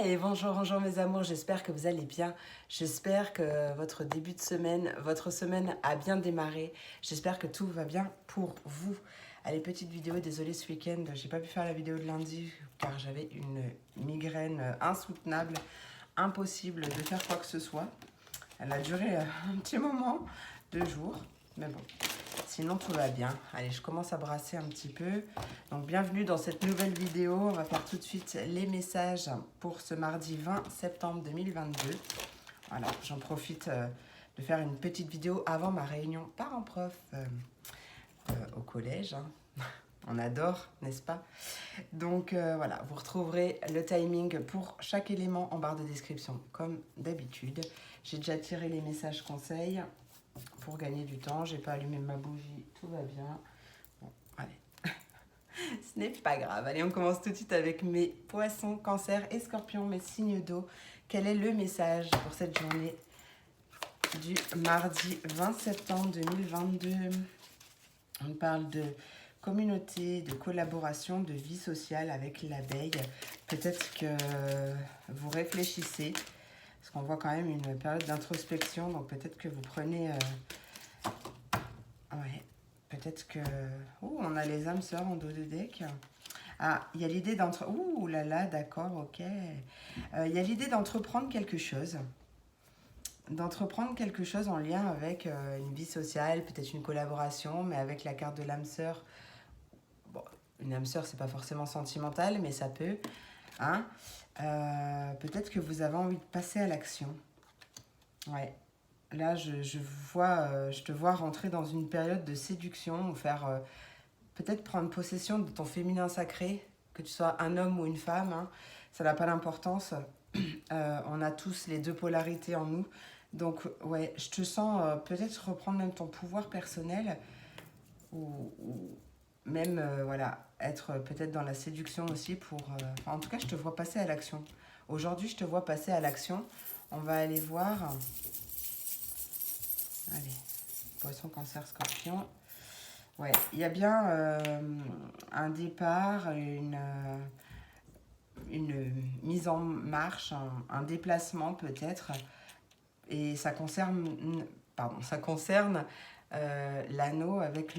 Hey, bonjour, bonjour mes amours, j'espère que vous allez bien. J'espère que votre début de semaine, votre semaine a bien démarré. J'espère que tout va bien pour vous. Allez, petite vidéo, désolée ce week-end, j'ai pas pu faire la vidéo de lundi car j'avais une migraine insoutenable, impossible de faire quoi que ce soit. Elle a duré un petit moment, 2 jours, mais bon. Sinon, tout va bien. Allez, je commence à brasser un petit peu. Donc, bienvenue dans cette nouvelle vidéo. On va faire tout de suite les messages pour ce mardi 20 septembre 2022. Voilà, j'en profite de faire une petite vidéo avant ma réunion parents-prof au collège. On adore, n'est-ce pas? Donc, voilà, vous retrouverez le timing pour chaque élément en barre de description, comme d'habitude. J'ai déjà tiré les messages conseils. Pour gagner du temps, j'ai pas allumé ma bougie, tout va bien. Bon, allez, ce n'est pas grave. Allez, on commence tout de suite avec mes poissons, cancer et scorpions, mes signes d'eau. Quel est le message pour cette journée du mardi 20 septembre 2022? On parle de communauté, de collaboration, de vie sociale avec l'abeille. Peut-être que vous réfléchissez. Parce qu'on voit quand même une période d'introspection, donc peut-être que vous prenez... ouais, peut-être que... Ouh, on a les âmes sœurs en dos de deck. Ah, il y a l'idée ouh là là, d'accord, ok. Il y a l'idée d'entreprendre quelque chose. D'entreprendre quelque chose en lien avec une vie sociale, peut-être une collaboration, mais avec la carte de l'âme sœur. Bon, une âme sœur, c'est pas forcément sentimental, mais ça peut. Hein. Peut-être que vous avez envie de passer à l'action. Ouais. Là, je te vois rentrer dans une période de séduction ou faire peut-être prendre possession de ton féminin sacré, que tu sois un homme ou une femme. Hein, ça n'a pas d'importance. On a tous les deux polarités en nous. Donc, ouais, je te sens peut-être reprendre même ton pouvoir personnel ou même, voilà, être peut-être dans la séduction aussi pour... enfin, en tout cas, je te vois passer à l'action. Aujourd'hui, je te vois passer à l'action. On va aller voir... Allez, poisson, cancer, scorpion. Ouais, il y a bien un départ, une mise en marche, un déplacement peut-être. Et ça concerne, ça concerne l'anneau avec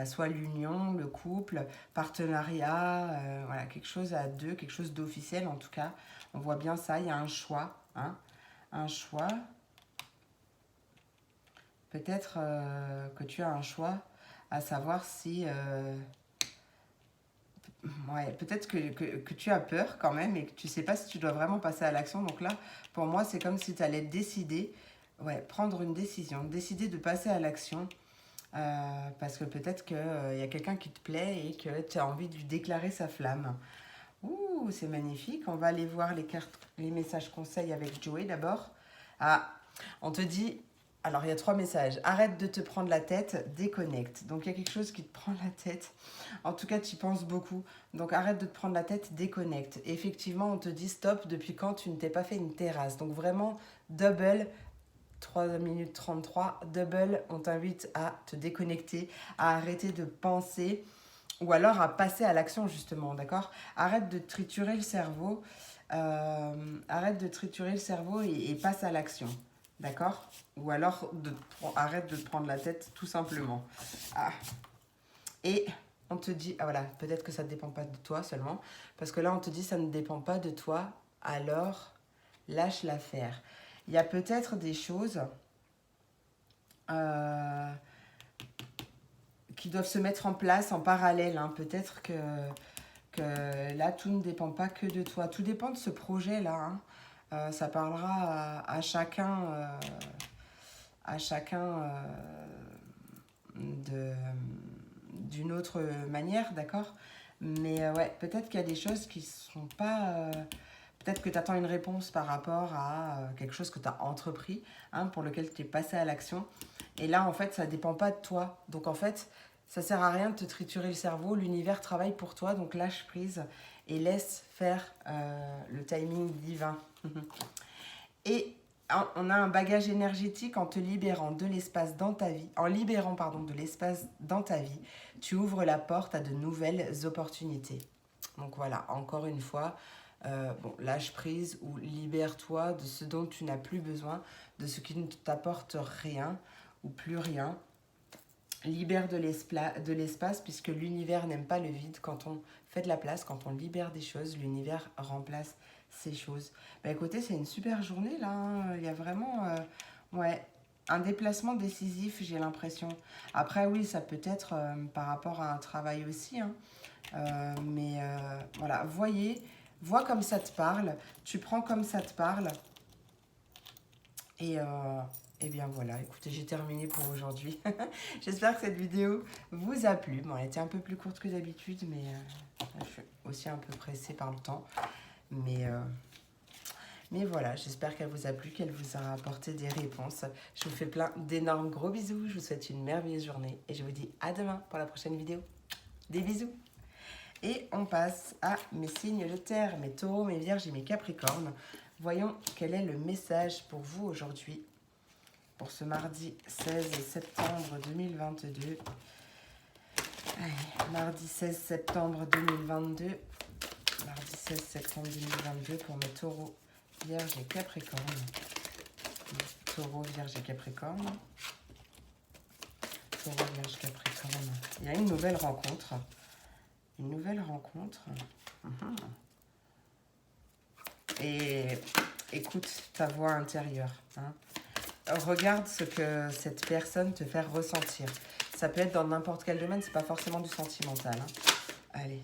soit l'union, le couple, partenariat, voilà, quelque chose à deux, quelque chose d'officiel en tout cas. On voit bien ça, il y a un choix, hein, un choix. Peut-être que tu as un choix à savoir si... ouais, peut-être que tu as peur quand même et que tu ne sais pas si tu dois vraiment passer à l'action. Donc là, pour moi, c'est comme si tu allais décider, ouais, prendre une décision, décider de passer à l'action. Parce que peut-être qu'il y a quelqu'un qui te plaît et que tu as envie de lui déclarer sa flamme. Ouh, c'est magnifique. On va aller voir les cartes, les messages conseils avec Joey d'abord. Ah, on te dit... Alors, il y a 3 messages. Arrête de te prendre la tête, déconnecte. Donc, il y a quelque chose qui te prend la tête. En tout cas, tu y penses beaucoup. Donc, arrête de te prendre la tête, déconnecte. Effectivement, on te dit stop depuis quand tu ne t'es pas fait une terrasse. Donc, vraiment, double, 3 minutes 33, double, on t'invite à te déconnecter, à arrêter de penser ou alors à passer à l'action, justement, d'accord? Arrête de triturer le cerveau. Arrête de triturer le cerveau et passe à l'action. D'accord? Ou alors arrête de te prendre la tête tout simplement. Ah. Et on te dit, ah voilà, peut-être que ça ne dépend pas de toi seulement, parce que là on te dit ça ne dépend pas de toi, alors lâche l'affaire. Il y a peut-être des choses qui doivent se mettre en place en parallèle. Hein. Peut-être que là tout ne dépend pas que de toi. Tout dépend de ce projet-là. Hein. Ça parlera à chacun, d'une autre manière, d'accord? Mais ouais, peut-être qu'il y a des choses qui sont pas... peut-être que tu attends une réponse par rapport à quelque chose que tu as entrepris, hein, pour lequel tu es passé à l'action. Et là, en fait, ça ne dépend pas de toi. Donc, en fait, ça ne sert à rien de te triturer le cerveau. L'univers travaille pour toi, donc lâche prise et laisse faire le timing divin. Et on a un bagage énergétique en te libérant de l'espace dans ta vie, en libérant pardon, de l'espace dans ta vie, tu ouvres la porte à de nouvelles opportunités. Donc voilà, encore une fois, Bon, lâche prise ou libère-toi de ce dont tu n'as plus besoin, de ce qui ne t'apporte rien ou plus rien. Libère de l'espace puisque l'univers n'aime pas le vide. Quand on fait de la place, quand on libère des choses, l'univers remplace ces choses. Bah écoutez, c'est une super journée là, hein. Il y a vraiment ouais, un déplacement décisif, j'ai l'impression. Après oui, ça peut être par rapport à un travail aussi, hein. Voilà, vois comme ça te parle, tu prends comme ça te parle. Et, bien voilà, écoutez, j'ai terminé pour aujourd'hui. J'espère que cette vidéo vous a plu. Bon, elle était un peu plus courte que d'habitude, mais je suis aussi un peu pressée par le temps. Mais voilà, j'espère qu'elle vous a plu, qu'elle vous a apporté des réponses. Je vous fais plein d'énormes gros bisous. Je vous souhaite une merveilleuse journée et je vous dis à demain pour la prochaine vidéo. Des bisous. Et on passe à mes signes de terre, mes taureaux, mes vierges et mes capricornes. Voyons quel est le message pour vous aujourd'hui, pour ce mardi 16 septembre 2022. Allez, mardi 16 septembre 2022. Mardi 16 septembre 2022 pour mes taureaux, vierges et capricornes. Taureau, vierge et capricorne. Taureau, vierge, capricorne. Il y a une nouvelle rencontre. Une nouvelle rencontre. Et écoute ta voix intérieure. Hein. Regarde ce que cette personne te fait ressentir. Ça peut être dans n'importe quel domaine, c'est pas forcément du sentimental. Hein. Allez.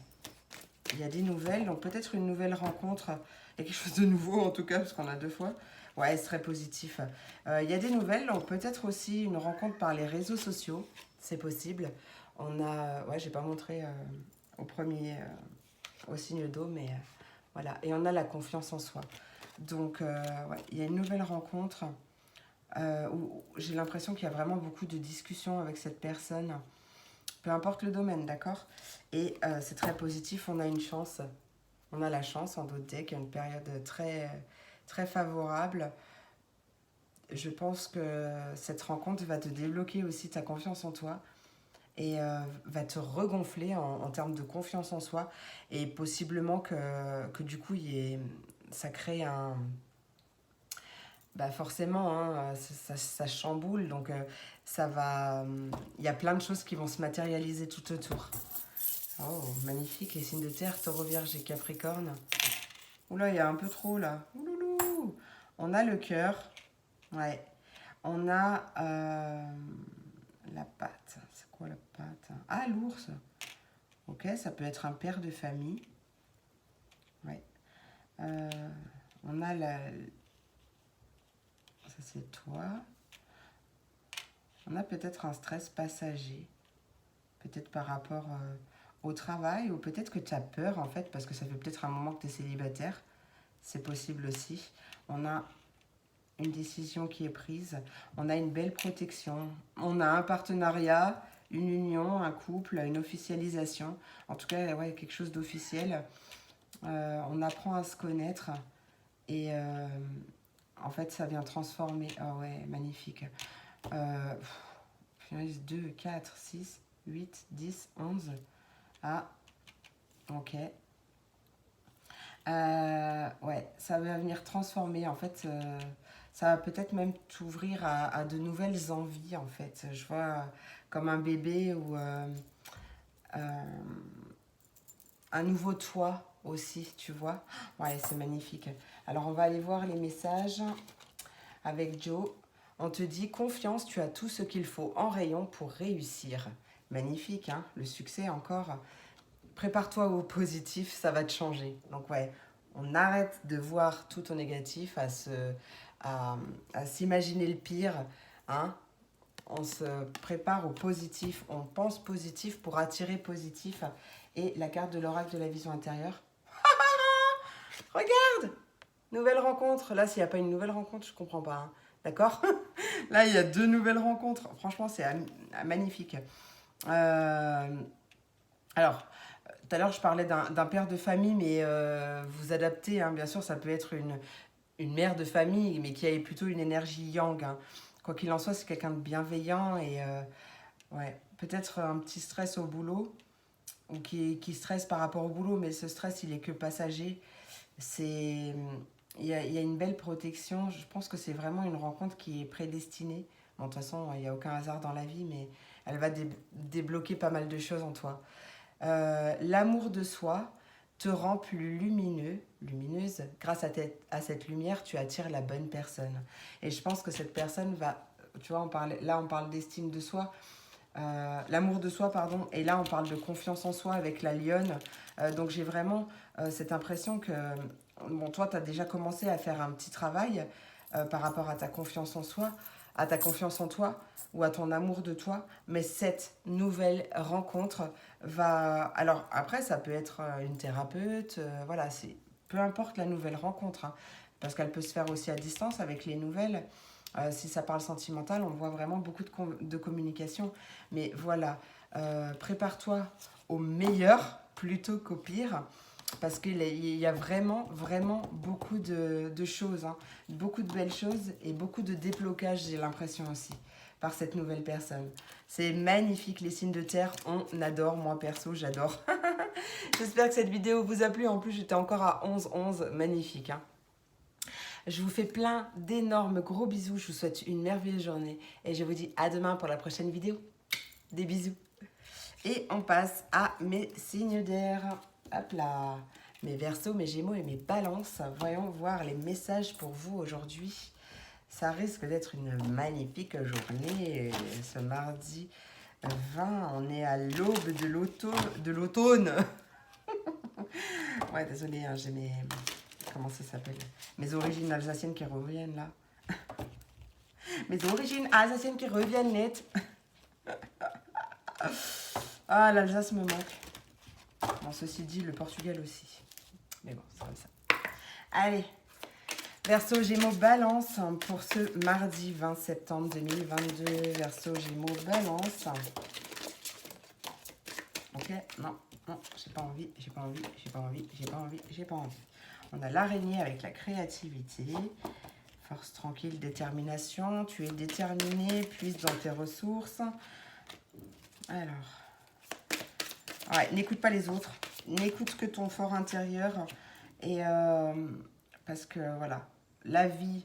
Il y a des nouvelles, donc peut-être une nouvelle rencontre. Il y a quelque chose de nouveau en tout cas, parce qu'on a 2 fois. Ouais, c'est très positif. Il y a des nouvelles, donc peut-être aussi une rencontre par les réseaux sociaux. C'est possible. On a... Ouais, j'ai pas montré au premier... au signe d'eau, mais voilà. Et on a la confiance en soi. Donc, ouais, il y a une nouvelle rencontre où j'ai l'impression qu'il y a vraiment beaucoup de discussions avec cette personne. Peu importe le domaine, d'accord? Et c'est très positif, on a une chance. On a la chance en d'autres decks, une période très, très favorable. Je pense que cette rencontre va te débloquer aussi ta confiance en toi et va te regonfler en termes de confiance en soi. Et possiblement que du coup, ça crée un... Bah forcément, hein, ça chamboule, donc ça va... Il y a plein de choses qui vont se matérialiser tout autour. Oh, magnifique, les signes de terre, taureau, vierge et capricorne. Oula, il y a un peu trop là. Ouloulou. On a le cœur. Ouais. On a la patte. C'est quoi la patte? Ah, l'ours. Ok, ça peut être un père de famille. Ouais. On a la... Ça, c'est toi. On a peut-être un stress passager. Peut-être par rapport au travail, ou peut-être que tu as peur, en fait, parce que ça fait peut-être un moment que tu es célibataire. C'est possible aussi. On a une décision qui est prise. On a une belle protection. On a un partenariat, une union, un couple, une officialisation. En tout cas, ouais, quelque chose d'officiel. On apprend à se connaître. Et en fait, ça vient transformer. Ah ouais, magnifique. 2, 4, 6, 8, 10, 11. Ah, ok. Ouais, ça va venir transformer. En fait, ça va peut-être même t'ouvrir à de nouvelles envies, en fait. Je vois comme un bébé ou un nouveau toi aussi, tu vois. Ouais, c'est magnifique. Alors, on va aller voir les messages avec Joe. On te dit, confiance, tu as tout ce qu'il faut en rayon pour réussir. Magnifique, hein, le succès encore. Prépare-toi au positif, ça va te changer. Donc ouais, on arrête de voir tout au négatif, à s'imaginer le pire. Hein. On se prépare au positif, on pense positif pour attirer positif. Et la carte de l'oracle de la vision intérieure. Regarde! Nouvelle rencontre. Là, s'il n'y a pas une nouvelle rencontre, je ne comprends pas. Hein. D'accord? Là, il y a 2 nouvelles rencontres. Franchement, c'est magnifique. Alors, tout à l'heure, je parlais d'un père de famille, mais vous adaptez, hein, bien sûr, ça peut être une mère de famille, mais qui a plutôt une énergie yang. Hein. Quoi qu'il en soit, c'est quelqu'un de bienveillant et ouais, peut-être un petit stress au boulot, ou qui stresse par rapport au boulot, mais ce stress, il est que passager. c'est... il y a une belle protection. Je pense que c'est vraiment une rencontre qui est prédestinée. Bon, de toute façon, il n'y a aucun hasard dans la vie, mais elle va débloquer pas mal de choses en toi. L'amour de soi te rend plus lumineux, lumineuse. Grâce à cette lumière, tu attires la bonne personne. Et je pense que cette personne va... Tu vois, là, on parle d'estime de soi. L'amour de soi, pardon. Et là, on parle de confiance en soi avec la lionne. Donc, j'ai vraiment cette impression que... Bon, toi, tu as déjà commencé à faire un petit travail par rapport à ta confiance en soi, à ta confiance en toi ou à ton amour de toi. Mais cette nouvelle rencontre va... Alors, après, ça peut être une thérapeute. Voilà, c'est... Peu importe la nouvelle rencontre. Hein, parce qu'elle peut se faire aussi à distance avec les nouvelles. Si ça parle sentimental, on voit vraiment beaucoup de communication. Mais voilà, prépare-toi au meilleur plutôt qu'au pire. Parce qu'il y a vraiment, vraiment beaucoup de choses. Hein, beaucoup de belles choses et beaucoup de déblocage, j'ai l'impression aussi, par cette nouvelle personne. C'est magnifique, les signes de terre, on adore. Moi, perso, j'adore. J'espère que cette vidéo vous a plu. En plus, j'étais encore à 11-11. Magnifique, hein. Je vous fais plein d'énormes gros bisous. Je vous souhaite une merveilleuse journée. Et je vous dis à demain pour la prochaine vidéo. Des bisous. Et on passe à mes signes d'air. Hop là. Mes Verseaux, mes Gémeaux et mes Balances. Voyons voir les messages pour vous aujourd'hui. Ça risque d'être une magnifique journée. Ce mardi 20, on est à l'aube de l'automne. Ouais, désolée, hein, j'ai mes... Comment ça s'appelle? Mes origines alsaciennes qui reviennent là. Mes origines alsaciennes qui reviennent net. Ah, l'Alsace me manque. Bon, ceci dit, le Portugal aussi. Mais bon, c'est comme ça. Allez, Verseau, Gémeaux, Balance pour ce mardi 20 septembre 2022. Verseau, Gémeaux, Balance. Ok, non, non, j'ai pas envie, j'ai pas envie, j'ai pas envie, j'ai pas envie, j'ai pas envie. On a l'araignée avec la créativité. Force tranquille, détermination. Tu es déterminé, puise dans tes ressources. Alors, ouais, n'écoute pas les autres. N'écoute que ton fort intérieur. Et parce que voilà, la vie,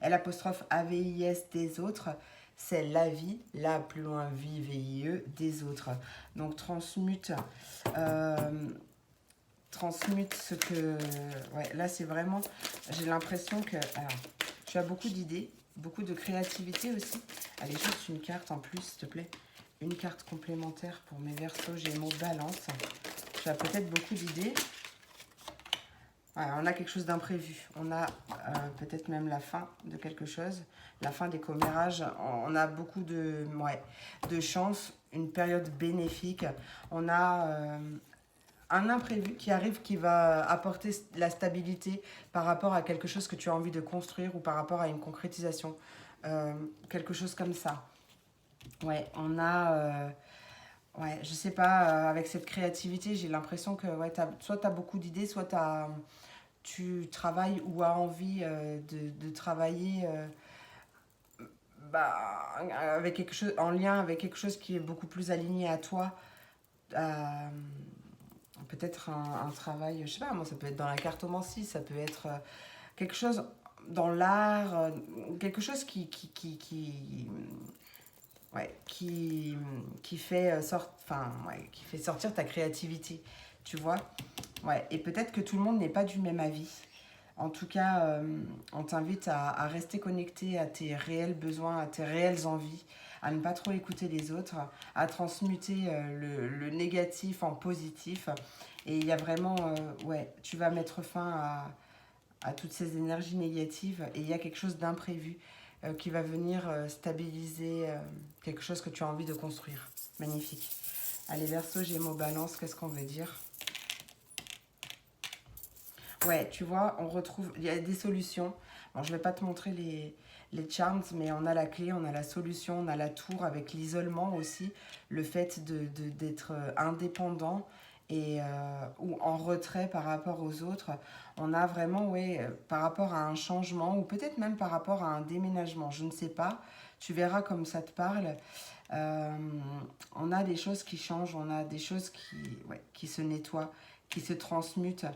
l'apostrophe AVIS des autres, c'est la vie, là plus loin vie, VIE, des autres. Donc transmute ce que... Ouais, là c'est vraiment... J'ai l'impression que... Alors, tu as beaucoup d'idées, beaucoup de créativité aussi. Allez, juste une carte en plus, s'il te plaît. Une carte complémentaire pour mes Verseaux, Gémeaux, Balance. Tu as peut-être beaucoup d'idées. Ouais, on a quelque chose d'imprévu. On a peut-être même la fin de quelque chose. La fin des commérages. On a beaucoup de chance. Une période bénéfique. On a un imprévu qui arrive qui va apporter la stabilité par rapport à quelque chose que tu as envie de construire ou par rapport à une concrétisation. Quelque chose comme ça. Ouais, on a... ouais, je sais pas, avec cette créativité, j'ai l'impression que ouais, soit tu as beaucoup d'idées, soit tu travailles ou as envie de travailler bah, avec quelque chose, en lien avec quelque chose qui est beaucoup plus aligné à toi. Peut-être un travail, je sais pas, moi ça peut être dans la cartomancie, ça peut être quelque chose dans l'art, quelque chose ouais, qui fait qui fait sortir ta créativité, tu vois. Ouais, et peut-être que tout le monde n'est pas du même avis. En tout cas, on t'invite à rester connecté à tes réels besoins, à tes réelles envies, à ne pas trop écouter les autres, à transmuter le négatif en positif. Et il y a vraiment, ouais, tu vas mettre fin à toutes ces énergies négatives et il y a quelque chose d'imprévu qui va venir stabiliser quelque chose que tu as envie de construire. Magnifique. Allez, Verseau, Gémeaux, Balance, qu'est-ce qu'on veut dire? Ouais, tu vois, on retrouve, il y a des solutions. Bon, je ne vais pas te montrer les charms, mais on a la clé, on a la solution, on a la tour avec l'isolement aussi, le fait d'être indépendant et ou en retrait par rapport aux autres. On a vraiment, ouais, par rapport à un changement ou peut-être même par rapport à un déménagement, je ne sais pas. Tu verras comme ça te parle. Euh, on a des choses qui changent, on a des choses qui se nettoient, qui se transmutent.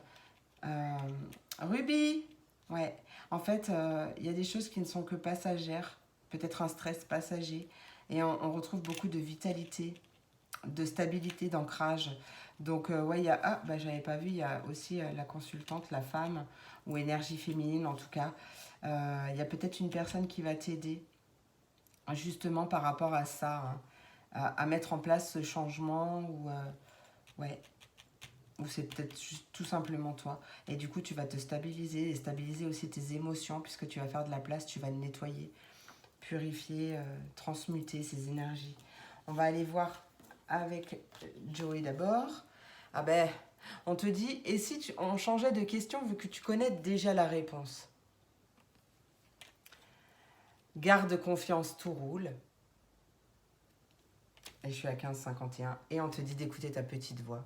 Ruby, ouais. En fait, il y a des choses qui ne sont que passagères. Peut-être un stress passager. Et on retrouve beaucoup de vitalité, de stabilité, d'ancrage. Donc, ouais, il y a... Ah, bah, j'avais pas vu, il y a aussi la consultante, la femme, ou énergie féminine en tout cas. Il y a peut-être une personne qui va t'aider, justement par rapport à ça, hein, à mettre en place ce changement, ou... ouais, ou c'est peut-être juste tout simplement toi. Et du coup, tu vas te stabiliser et stabiliser aussi tes émotions, puisque tu vas faire de la place, tu vas nettoyer, purifier, transmuter ces énergies. On va aller voir avec Joey d'abord. Ah ben, on te dit, et si on changeait de question vu que tu connais déjà la réponse? Garde confiance, tout roule. Et je suis à 15,51. Et on te dit d'écouter ta petite voix.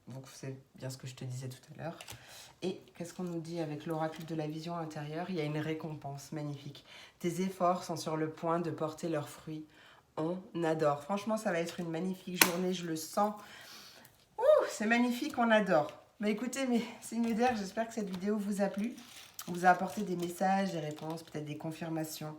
Donc c'est bien ce que je te disais tout à l'heure. Et qu'est-ce qu'on nous dit avec l'oracle de la vision intérieure? Il y a une récompense magnifique. Tes efforts sont sur le point de porter leurs fruits. On adore. Franchement, ça va être une magnifique journée, je le sens. Ouh, c'est magnifique, on adore. Mais écoutez, mes signes d'air, j'espère que cette vidéo vous a plu. Vous a apporté des messages, des réponses, peut-être des confirmations.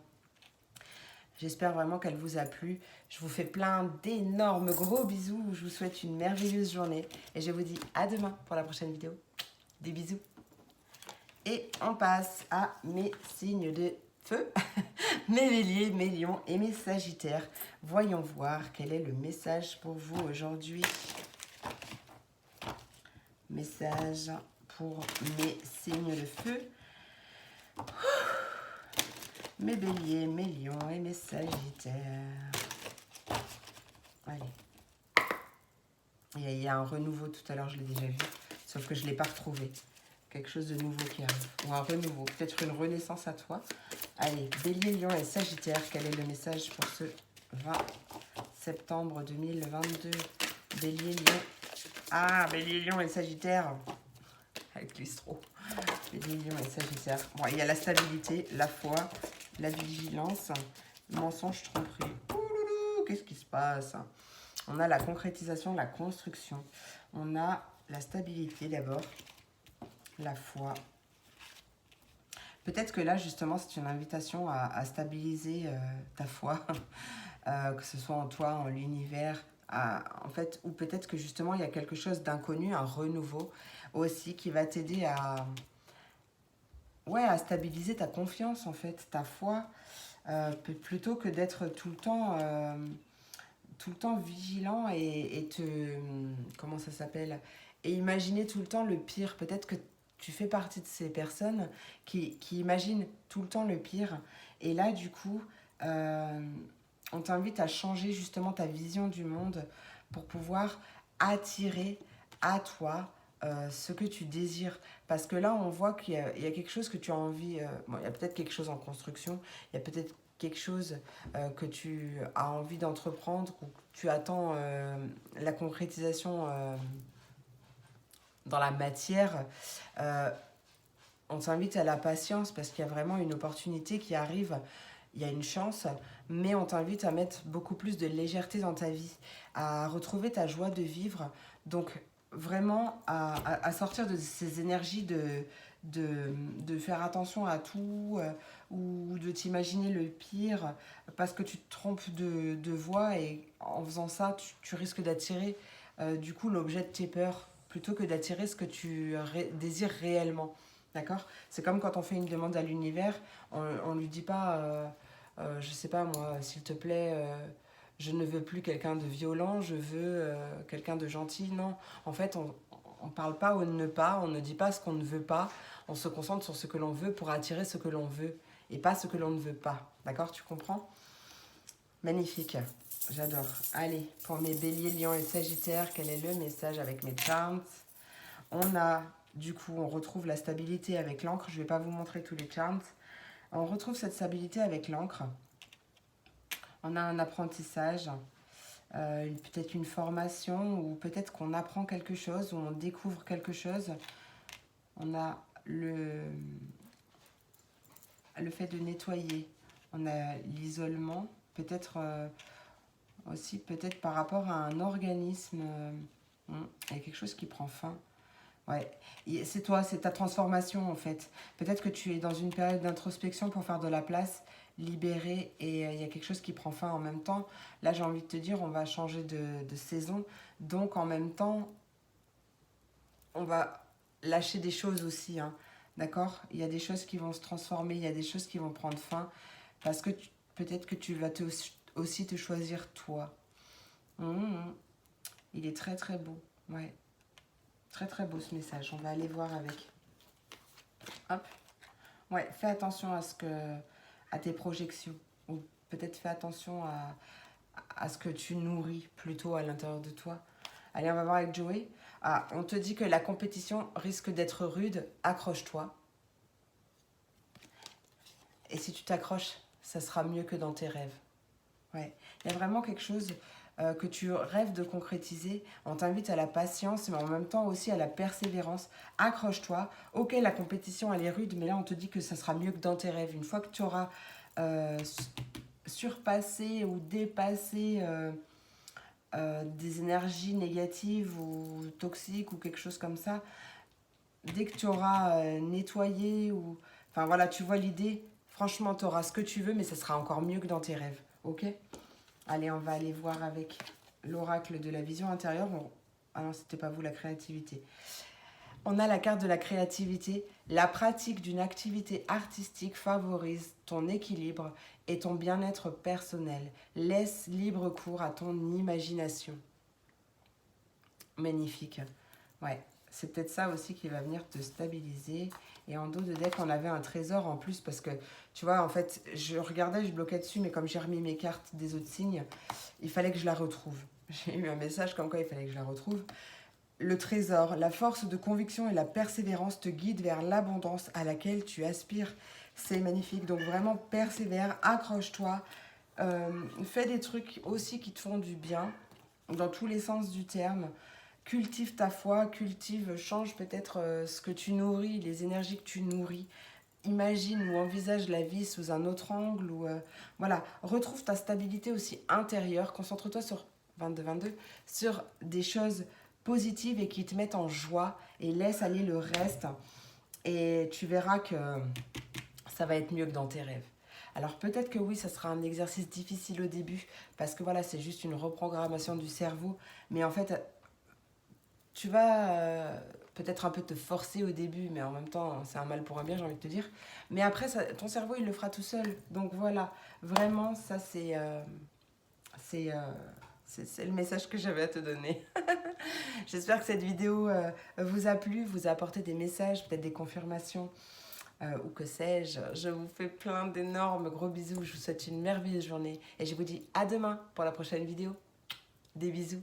J'espère vraiment qu'elle vous a plu. Je vous fais plein d'énormes gros bisous. Je vous souhaite une merveilleuse journée. Et je vous dis à demain pour la prochaine vidéo. Des bisous. Et on passe à mes signes de feu. Mes béliers, mes lions et mes sagittaires. Voyons voir quel est le message pour vous aujourd'hui. Message pour mes signes de feu. Mes béliers, mes lions et mes sagittaires. Allez. Il y a un renouveau tout à l'heure, je l'ai déjà vu. Sauf que je ne l'ai pas retrouvé. Quelque chose de nouveau qui arrive. Ou un renouveau. Peut-être une renaissance à toi. Allez, bélier, lion et sagittaire. Quel est le message pour ce 20 septembre 2022? Bélier, lion. Ah, bélier, lion et sagittaire. Avec l'istro. Bélier, lion et sagittaire. Bon, il y a la stabilité, la foi, la vigilance, mensonge, tromperie. Ouloulou, qu'est-ce qui se passe? On a la concrétisation, la construction. On a la stabilité d'abord, la foi. Peut-être que là, justement, c'est une invitation à stabiliser ta foi, que ce soit en toi, en l'univers, en fait, ou peut-être que justement, il y a quelque chose d'inconnu, un renouveau aussi qui va t'aider ouais, à stabiliser ta confiance, en fait, ta foi, plutôt que d'être tout le temps vigilant et te... Comment ça s'appelle? Et imaginer tout le temps le pire. Peut-être que tu fais partie de ces personnes qui imaginent tout le temps le pire. Et là, du coup, on t'invite à changer justement ta vision du monde pour pouvoir attirer à toi ce que tu désires. Parce que là, on voit qu'il y a quelque chose que tu as envie... bon, il y a peut-être quelque chose en construction, il y a peut-être quelque chose que tu as envie d'entreprendre ou que tu attends la concrétisation dans la matière, on t'invite à la patience parce qu'il y a vraiment une opportunité qui arrive, il y a une chance, mais on t'invite à mettre beaucoup plus de légèreté dans ta vie, à retrouver ta joie de vivre, donc vraiment à sortir de ces énergies de faire attention à tout ou de t'imaginer le pire parce que tu te trompes de voie et en faisant ça, tu risques d'attirer du coup l'objet de tes peurs plutôt que d'attirer ce que tu désires réellement. D'accord? C'est comme quand on fait une demande à l'univers, on lui dit pas, je sais pas moi, s'il te plaît, je ne veux plus quelqu'un de violent, je veux quelqu'un de gentil. Non, en fait, on parle pas au ne pas, on ne dit pas ce qu'on ne veut pas, on se concentre sur ce que l'on veut pour attirer ce que l'on veut et pas ce que l'on ne veut pas. D'accord? Tu comprends? Magnifique. J'adore. Allez, pour mes béliers, lions et sagittaires, quel est le message avec mes charms? On a, du coup, on retrouve la stabilité avec l'encre. Je ne vais pas vous montrer tous les charms. On retrouve cette stabilité avec l'encre. On a un apprentissage, peut-être une formation, ou peut-être qu'on apprend quelque chose, ou on découvre quelque chose. On a le fait de nettoyer. On a l'isolement, peut-être aussi peut-être par rapport à un organisme. Il y a quelque chose qui prend fin. Ouais, c'est toi, c'est ta transformation en fait. Peut-être que tu es dans une période d'introspection pour faire de la place, libérer, et il y a quelque chose qui prend fin en même temps. Là, j'ai envie de te dire, on va changer de saison. Donc, en même temps, on va lâcher des choses aussi, hein. D'accord? Il y a des choses qui vont se transformer, il y a des choses qui vont prendre fin. Parce que peut-être que tu vas aussi te choisir toi. Mmh. Il est très très beau. Ouais, très très beau ce message. On va aller voir avec. Hop. Ouais, fais attention à tes projections. Ou peut-être fais attention à ce que tu nourris plutôt à l'intérieur de toi. Allez, on va voir avec Joey. Ah, on te dit que la compétition risque d'être rude. Accroche-toi. Et si tu t'accroches, ça sera mieux que dans tes rêves. Ouais. Il y a vraiment quelque chose que tu rêves de concrétiser. On t'invite à la patience, mais en même temps aussi à la persévérance. Accroche-toi. Ok, la compétition, elle est rude, mais là, on te dit que ça sera mieux que dans tes rêves. Une fois que tu auras surpassé ou dépassé des énergies négatives ou toxiques ou quelque chose comme ça, dès que tu auras nettoyé ou... Enfin voilà, tu vois l'idée. Franchement, tu auras ce que tu veux, mais ça sera encore mieux que dans tes rêves. Ok? Allez, on va aller voir avec l'oracle de la vision intérieure. Ah non, c'était pas vous, la créativité. On a la carte de la créativité. La pratique d'une activité artistique favorise ton équilibre et ton bien-être personnel. Laisse libre cours à ton imagination. Magnifique. Ouais, c'est peut-être ça aussi qui va venir te stabiliser. Et en dos de deck, on avait un trésor en plus parce que, tu vois, en fait, je regardais, je bloquais dessus, mais comme j'ai remis mes cartes des autres signes, il fallait que je la retrouve. J'ai eu un message comme quoi il fallait que je la retrouve. Le trésor, la force de conviction et la persévérance te guident vers l'abondance à laquelle tu aspires. C'est magnifique, donc vraiment persévère, accroche-toi, fais des trucs aussi qui te font du bien, dans tous les sens du terme. Cultive ta foi, change peut-être ce que tu nourris, les énergies que tu nourris. Imagine ou envisage la vie sous un autre angle. Ou voilà, retrouve ta stabilité aussi intérieure. Concentre-toi sur 22-22, sur des choses positives et qui te mettent en joie. Et laisse aller le reste. Et tu verras que ça va être mieux que dans tes rêves. Alors peut-être que oui, ça sera un exercice difficile au début. Parce que voilà, c'est juste une reprogrammation du cerveau. Mais en fait, tu vas peut-être un peu te forcer au début, mais en même temps, c'est un mal pour un bien, j'ai envie de te dire. Mais après, ton cerveau, il le fera tout seul. Donc voilà, vraiment, ça, c'est, euh, c'est le message que j'avais à te donner. J'espère que cette vidéo vous a plu, vous a apporté des messages, peut-être des confirmations, ou que sais-je. Je vous fais plein d'énormes gros bisous. Je vous souhaite une merveilleuse journée. Et je vous dis à demain pour la prochaine vidéo. Des bisous.